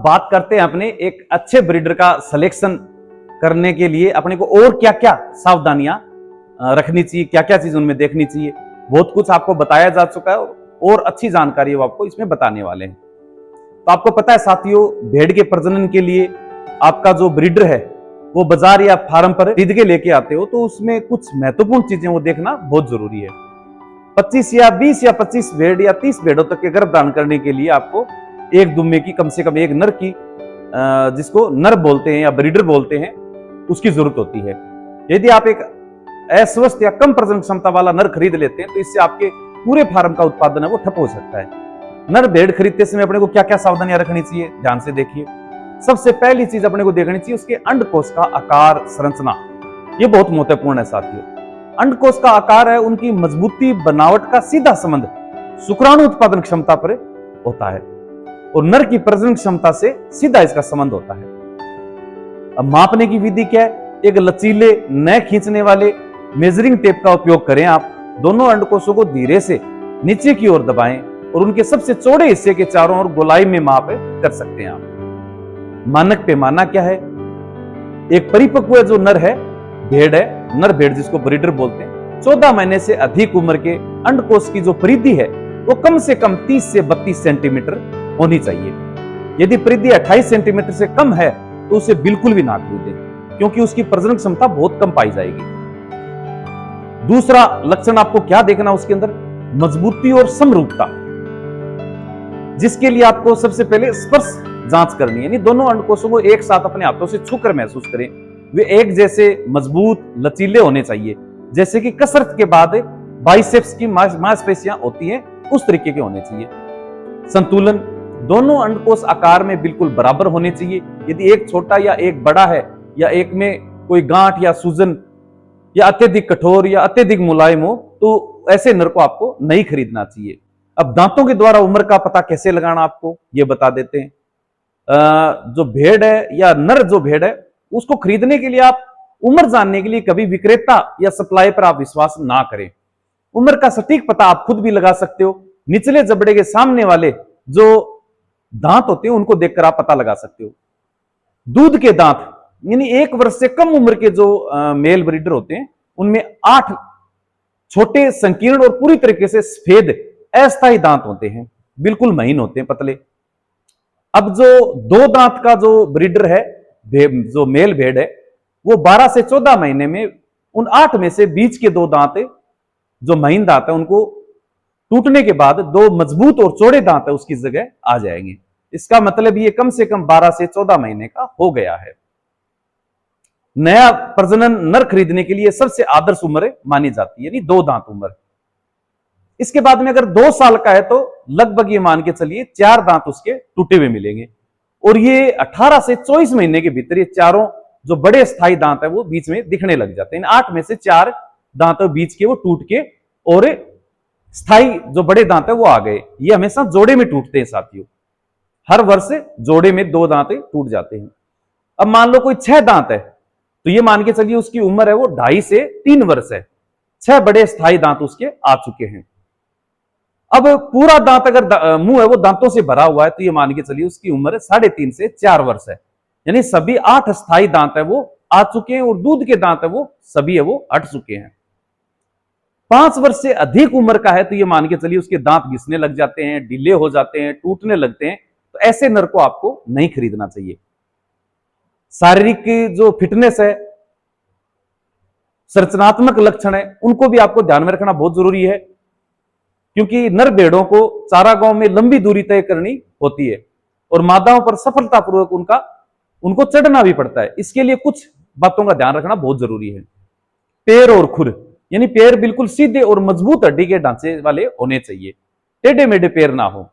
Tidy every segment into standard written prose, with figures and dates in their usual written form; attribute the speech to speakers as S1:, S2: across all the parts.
S1: अब बात करते हैं अपने एक अच्छे ब्रीडर का सिलेक्शन करने के लिए अपने को और क्या क्या सावधानियां रखनी चाहिए, क्या क्या चीज उनमें देखनी चाहिए। बहुत कुछ आपको बताया जा चुका है और अच्छी जानकारी वो आपको इसमें बताने वाले हैं। तो आपको पता है साथियों, भेड़ के प्रजनन के लिए आपका जो ब्रीडर है वो बाजार या फार्म पर खरीद के लेके आते हो, तो उसमें कुछ महत्वपूर्ण चीजें वो देखना बहुत जरूरी है। 25 या 20 या 25 भेड़ या 30 भेड़ों तक के गर्भधारण करने के लिए आपको एक दुम्मे की, कम से कम एक नर की, जिसको नर बोलते हैं या ब्रीडर बोलते हैं, उसकी जरूरत होती है। यदि आप एक अस्वस्थ या कम प्रजनन क्षमता वाला नर खरीद लेते हैं तो इससे आपके पूरे फार्म का उत्पादन है वो ठप हो सकता है। नर भेड़ खरीदते समय अपने को क्या क्या सावधानियां रखनी चाहिए, ध्यान से देखिए। सबसे पहली चीज अपने को देखनी चाहिए उसके अंडकोश का आकार, संरचना। ये बहुत महत्वपूर्ण है साथियों। अंडकोश का आकार है उनकी मजबूती, बनावट का सीधा संबंध शुक्राणु उत्पादन क्षमता पर होता है और नर की प्रजनन क्षमता से सीधा इसका संबंध होता है। अब मापने की विधि क्या है? एक लचीले, न खींचने वाले मेजरिंग टेप का उपयोग करें। आप दोनों अंडकोशों को धीरे से नीचे की ओर दबाएं और उनके सबसे चौड़े हिस्से के चारों ओर गोलाई में माप कर सकते हैं आप। मानक पैमाना क्या है? एक परिपक्व जो नर है, भेड़ है, नर भेड़ जिसको ब्रीडर बोलते हैं, 14 महीने से अधिक उम्र के अंडकोश की जो परिधि है वो कम से कम 30 से 32 सेंटीमीटर होनी चाहिए। यदि परिधि 28 सेंटीमीटर से कम है तो उसे बिल्कुल भी ना खरीदें, क्योंकि उसकी प्रजनन क्षमता बहुत कम पाई जाएगी। दूसरा लक्षण आपको क्या देखना उसके अंदर? मजबूती और समरूपता, जिसके लिए आपको सबसे पहले स्पर्श जांच करनी है। यानी दोनों अंडकोशों को एक साथ अपने हाथों से छूकर महसूस करें। वे एक जैसे मजबूत, लचीले होने चाहिए, जैसे कि कसरत के बाद बाइसेप्स की मांसपेशियां होती हैं उस तरीके के होने चाहिए। संतुलन, दोनों अंडकोश आकार में बिल्कुल बराबर होने चाहिए। यदि एक छोटा या एक बड़ा है या एक में कोई गांठ या सूजन या अत्यधिक कठोर या अत्यधिक मुलायम हो तो ऐसे नर को आपको नहीं खरीदना चाहिए। अब दांतों के द्वारा उम्र का पता कैसे लगाना आपको ये बता देते हैं। जो भेड़ है या नर जो भेड़ है उसको खरीदने के लिए आप उम्र जानने के लिए कभी विक्रेता या सप्लाई पर आप विश्वास ना करें। उम्र का सटीक पता आप खुद भी लगा सकते हो। निचले जबड़े के सामने वाले जो दांत होते हैं उनको देखकर आप पता लगा सकते हो। दूध के दांत, यानी 1 वर्ष से कम उम्र के जो मेल ब्रीडर होते हैं उनमें 8 छोटे, संकीर्ण और पूरी तरीके से सफेद अस्थायी दांत होते हैं, बिल्कुल महीन होते हैं, पतले। अब जो 2 दांत का जो ब्रीडर है, जो मेल भेड़ है, वो 12 से 14 महीने में उन 8 में से बीच के 2 दांत जो महीन दांत है उनको टूटने के बाद 2 मजबूत और चौड़े दांत है उसकी जगह आ जाएंगे। इसका मतलब ये कम से कम 12 से 14 महीने का हो गया है। नया प्रजनन नर खरीदने के लिए सबसे आदर्श उम्र मानी जाती है, यानी 2 दांत उम्र। इसके बाद में अगर 2 साल का है तो लगभग ये मान के चलिए 4 दांत उसके टूटे हुए मिलेंगे और ये 18 से 24 महीने के भीतर ये चारों जो बड़े स्थायी दांत है वो बीच में दिखने लग जाते हैं। 8 में से 4 दांत बीच के वो टूट के और स्थायी जो बड़े दांत है वो आ गए। ये हमेशा जोड़े में टूटते हैं साथियों, हर वर्ष जोड़े में 2 दांत टूट जाते हैं। अब मान लो कोई 6 दांत है तो ये मान के चलिए उसकी उम्र है वो 2.5 से 3 वर्ष है। 6 बड़े स्थायी दांत उसके आ चुके हैं। अब पूरा दांत अगर मुंह है वो दांतों से भरा हुआ है तो ये मान के चलिए उसकी उम्र 3.5 से 4 वर्ष है। यानी सभी 8 स्थायी दांत है वो आ चुके हैं और दूध के दांत है वो सभी है वो हट चुके हैं। 5 वर्ष से अधिक उम्र का है तो ये मान के चलिए उसके दांत घिसने लग जाते हैं, ढीले हो जाते हैं, टूटने लगते हैं, तो ऐसे नर को आपको नहीं खरीदना चाहिए। शारीरिक जो फिटनेस है, संरचनात्मक लक्षण है, उनको भी आपको ध्यान में रखना बहुत जरूरी है, क्योंकि नर भेड़ों को चारागांव में लंबी दूरी तय करनी होती है और मादाओं पर सफलतापूर्वक उनको चढ़ना भी पड़ता है। इसके लिए कुछ बातों का ध्यान रखना बहुत जरूरी है। पैर और खुर, यानी पैर बिल्कुल सीधे और मजबूत हड्डी के ढांचे वाले होने चाहिए, टेढ़े मेढ़े पैर ना हो।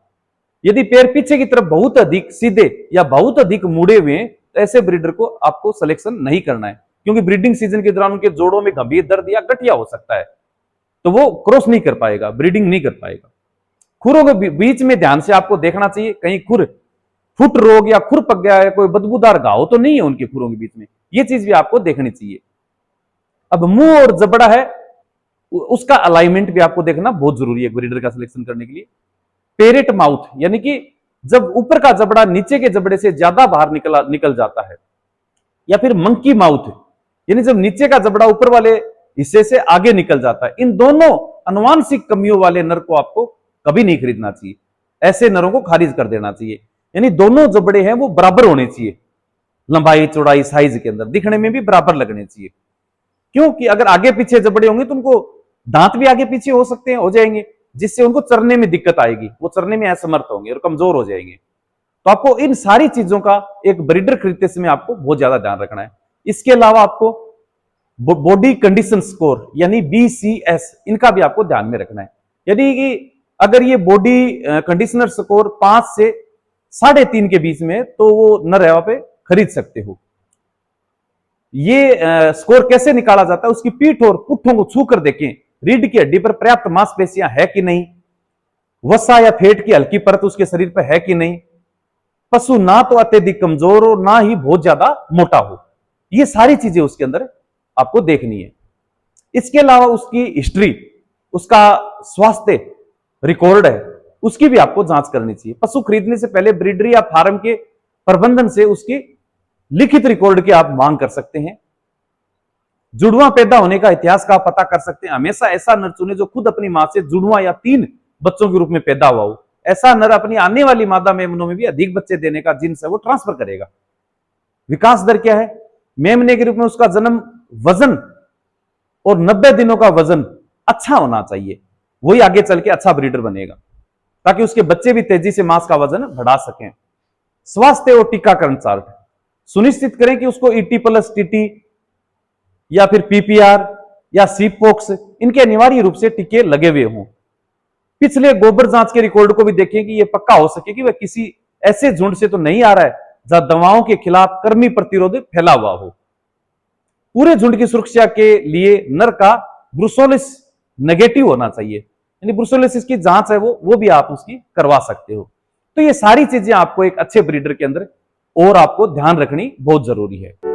S1: यदि पैर पीछे की तरफ बहुत अधिक सीधे या बहुत अधिक मुड़े हुए हैं तो ऐसे ब्रीडर को आपको सिलेक्शन नहीं करना है, क्योंकि ब्रीडिंग सीजन के दौरान उनके जोड़ों में गंभीर दर्द या गठिया हो सकता है, तो वो क्रॉस नहीं कर पाएगा, ब्रीडिंग नहीं कर पाएगा। खुरों के बीच में ध्यान से आपको देखना चाहिए, कहीं खुर फुट रोग या खुर पक गया है, कोई बदबूदार घाव तो नहीं है उनके खुरों के बीच में, ये चीज भी आपको देखनी चाहिए। अब मुंह और जबड़ा है उसका अलाइनमेंट भी आपको देखना बहुत जरूरी है ब्रीडर का सिलेक्शन करने के लिए। पेरेट माउथ, यानी कि जब ऊपर का जबड़ा नीचे के जबड़े से ज्यादा बाहर निकल जाता है, या फिर मंकी माउथ, यानी जब नीचे का जबड़ा ऊपर वाले हिस्से से आगे निकल जाता है, इन दोनों अनुवांशिक कमियों वाले नर को आपको कभी नहीं खरीदना चाहिए। ऐसे नरों को खारिज कर देना चाहिए। यानी दोनों जबड़े हैं वो बराबर होने चाहिए, लंबाई चौड़ाई साइज के अंदर, दिखने में भी बराबर लगने चाहिए। क्योंकि अगर आगे पीछे जबड़े होंगे तो उनको दांत भी आगे पीछे हो सकते हैं, हो जाएंगे, जिससे उनको चरने में दिक्कत आएगी, वो चरने में असमर्थ होंगे और कमजोर हो जाएंगे। तो आपको इन सारी चीजों का एक ब्रीडर खरीदते समय आपको बहुत ज्यादा ध्यान रखना है। इसके अलावा आपको बॉडी कंडीशन स्कोर यानी BCS, इनका भी आपको ध्यान में रखना है। यानी कि अगर ये बॉडी कंडीशनर स्कोर 5 से 3.5 के बीच में, तो वो नर है, पे खरीद सकते हो। ये स्कोर कैसे निकाला जाता है? उसकी पीठ और पुट्ठों को छू कर देखें, रीढ़ की हड्डी पर पर्याप्त मांसपेशियां है कि नहीं, वसा या फेट की हल्की परत उसके शरीर पर है कि नहीं, पशु ना तो अत्यधिक कमजोर हो ना ही बहुत ज्यादा मोटा हो। ये सारी चीजें उसके अंदर आपको देखनी है। इसके अलावा उसकी हिस्ट्री, उसका स्वास्थ्य रिकॉर्ड है, उसकी भी आपको जांच करनी चाहिए। पशु खरीदने से पहले ब्रीडर या फार्म के प्रबंधन से उसकी लिखित रिकॉर्ड की आप मांग कर सकते हैं। जुड़वा पैदा होने का इतिहास का आप पता कर सकते हैं। हमेशा ऐसा नर चुने जो खुद अपनी मां से जुड़वा या 3 बच्चों के रूप में पैदा हुआ हो। ऐसा नर अपनी आने वाली मादा मेमनों में भी अधिक बच्चे देने का जिन्स है वो ट्रांसफर करेगा। विकास दर क्या है? मेमने के रूप में उसका जन्म वजन और 90 दिनों का वजन अच्छा होना चाहिए, वही आगे चल के अच्छा ब्रीडर बनेगा, ताकि उसके बच्चे भी तेजी से मांस का वजन बढ़ा सकें। स्वास्थ्य और टीकाकरण चार्ट सुनिश्चित करें कि उसको ET+TT या फिर PPR या सीपोक्स, इनके अनिवार्य रूप से टीके लगे हुए हों। पिछले गोबर जांच के रिकॉर्ड को भी देखें कि यह पक्का हो सके कि वह किसी ऐसे झुंड से तो नहीं आ रहा है जहां दवाओं के खिलाफ कर्मी प्रतिरोध फैला हुआ हो। पूरे झुंड की सुरक्षा के लिए नर का ब्रुसोलिस नेगेटिव होना चाहिए, यानी ब्रुसोलिसिस की जांच है वो भी आप उसकी करवा सकते हो। तो ये सारी चीजें आपको एक अच्छे ब्रीडर के अंदर और आपको ध्यान रखनी बहुत जरूरी है।